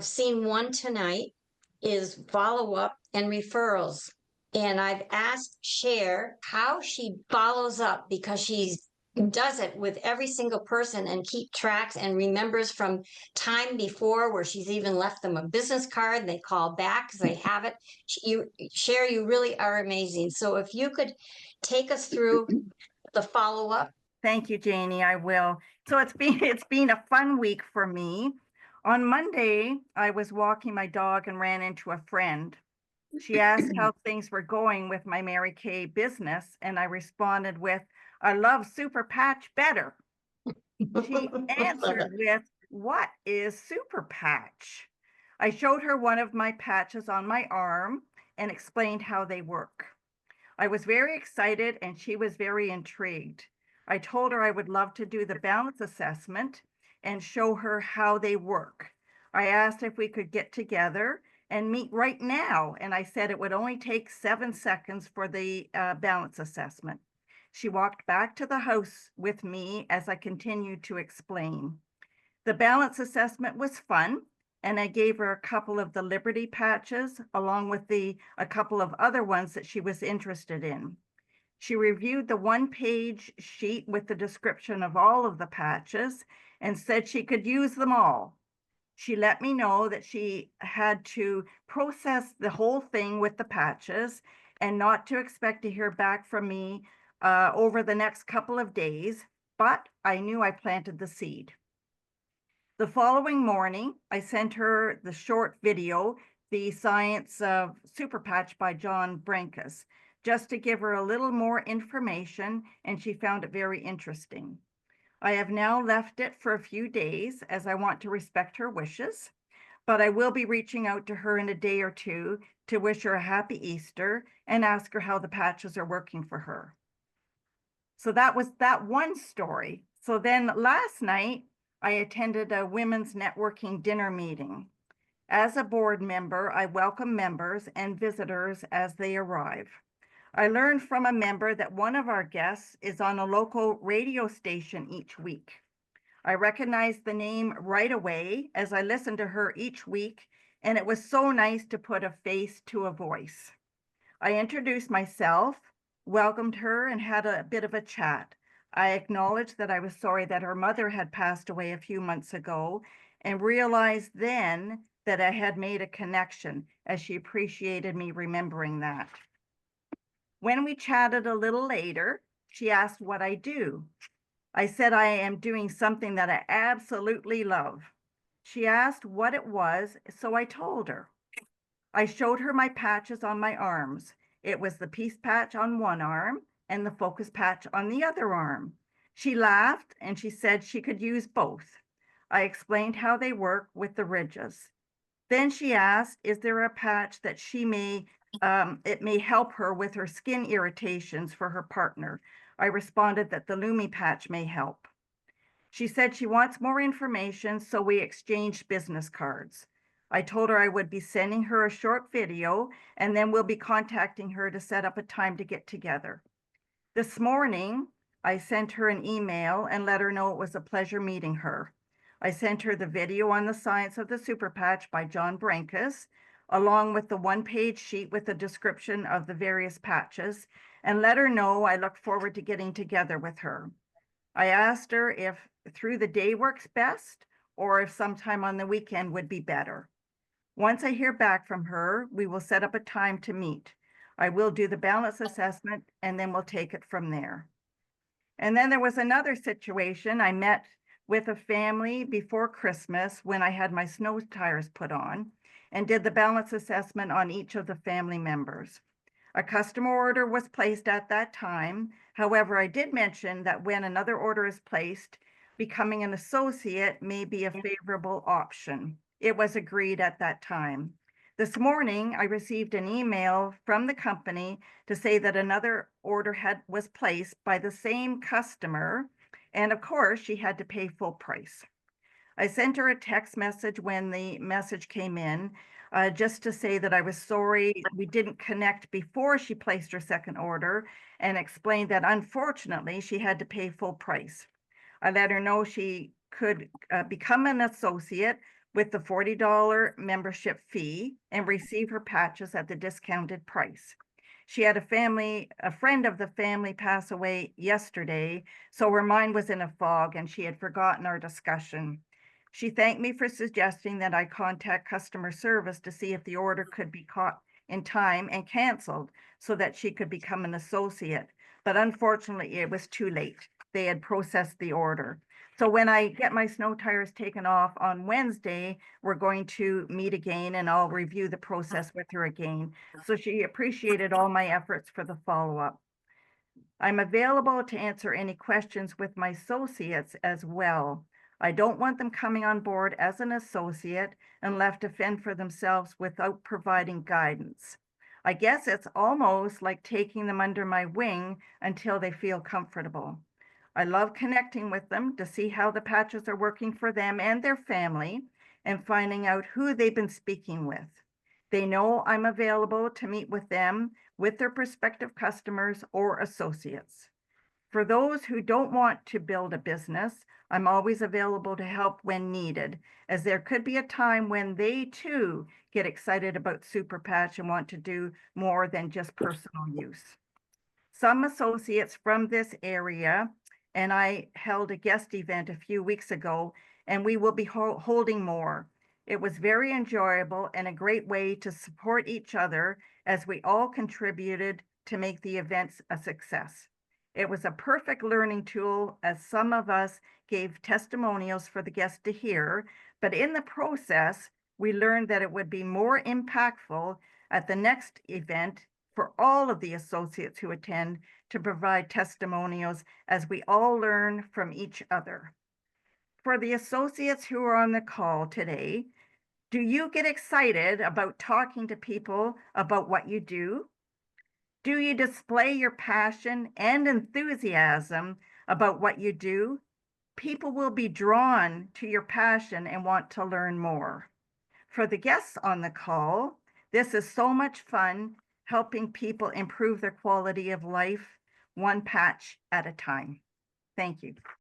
Seen one tonight is follow-up and referrals. And I've asked Cher how she follows up because she does it with every single person and keep tracks and remembers from time before where she's even left them a business card and they call back because they have it. Cher, you really are amazing. So if you could take us through the follow-up. Thank you, Janie. I will. So it's been a fun week for me. On Monday, I was walking my dog and ran into a friend. She asked how things were going with my Mary Kay business, and I responded with, "I love Super Patch better." She answered with, "What is Super Patch?" I showed her one of my patches on my arm and explained how they work. I was very excited and she was very intrigued. I told her I would love to do the balance assessment and show her how they work. I asked if we could get together and meet right now, and I said it would only take 7 seconds for the balance assessment. She walked back to the house with me as I continued to explain. The balance assessment was fun, and I gave her a couple of the Liberty patches along with a couple of other ones that she was interested in. She reviewed the one-page sheet with the description of all of the patches and said she could use them all. She let me know that she had to process the whole thing with the patches and not to expect to hear back from me over the next couple of days, but I knew I planted the seed. The following morning, I sent her the short video, The Science of Super Patch by John Brankus, just to give her a little more information, and she found it very interesting. I have now left it for a few days as I want to respect her wishes, but I will be reaching out to her in a day or two to wish her a happy Easter and ask her how the patches are working for her. So that was that one story. So then last night, I attended a women's networking dinner meeting. As a board member, I welcome members and visitors as they arrive. I learned from a member that one of our guests is on a local radio station each week. I recognized the name right away as I listened to her each week, and it was so nice to put a face to a voice. I introduced myself, welcomed her, and had a bit of a chat. I acknowledged that I was sorry that her mother had passed away a few months ago and realized then that I had made a connection as she appreciated me remembering that. When we chatted a little later, she asked what I do. I said I am doing something that I absolutely love. She asked what it was, so I told her. I showed her my patches on my arms. It was the peace patch on one arm and the focus patch on the other arm. She laughed and she said she could use both. I explained how they work with the ridges. Then she asked, is there a patch that it may help her with her skin irritations for her partner? I responded that the Lumi patch may help. She said she wants more information, so we exchanged business cards. I told her I would be sending her a short video, and then we'll be contacting her to set up a time to get together. This morning, I sent her an email and let her know it was a pleasure meeting her. I sent her the video on the science of the super patch by John Brankus, along with the one-page sheet with a description of the various patches, and let her know I look forward to getting together with her. I asked her if through the day works best or if sometime on the weekend would be better. Once I hear back from her, we will set up a time to meet. I will do the balance assessment and then we'll take it from there. And then there was another situation. I met with a family before Christmas when I had my snow tires put on and did the balance assessment on each of the family members. A customer order was placed at that time. However, I did mention that when another order is placed, becoming an associate may be a favorable option. It was agreed at that time. This morning, I received an email from the company to say that another order was placed by the same customer, and of course, she had to pay full price. I sent her a text message when the message came in, just to say that I was sorry we didn't connect before she placed her second order, and explained that unfortunately she had to pay full price. I let her know she could become an associate with the $40 membership fee and receive her patches at the discounted price. She had a friend of the family pass away yesterday, so her mind was in a fog and she had forgotten our discussion. She thanked me for suggesting that I contact customer service to see if the order could be caught in time and canceled so that she could become an associate. But unfortunately, it was too late. They had processed the order. So when I get my snow tires taken off on Wednesday, we're going to meet again and I'll review the process with her again. So she appreciated all my efforts for the follow-up. I'm available to answer any questions with my associates as well. I don't want them coming on board as an associate and left to fend for themselves without providing guidance. I guess it's almost like taking them under my wing until they feel comfortable. I love connecting with them to see how the patches are working for them and their family and finding out who they've been speaking with. They know I'm available to meet with them, with their prospective customers or associates. For those who don't want to build a business, I'm always available to help when needed, as there could be a time when they too get excited about Super Patch and want to do more than just personal use. Some associates from this area, and I held a guest event a few weeks ago, and we will be holding more. It was very enjoyable and a great way to support each other as we all contributed to make the events a success. It was a perfect learning tool as some of us gave testimonials for the guests to hear, but in the process, we learned that it would be more impactful at the next event for all of the associates who attend to provide testimonials as we all learn from each other. For the associates who are on the call today, do you get excited about talking to people about what you do? Do you display your passion and enthusiasm about what you do? People will be drawn to your passion and want to learn more. For the guests on the call, this is so much fun helping people improve their quality of life, one patch at a time. Thank you.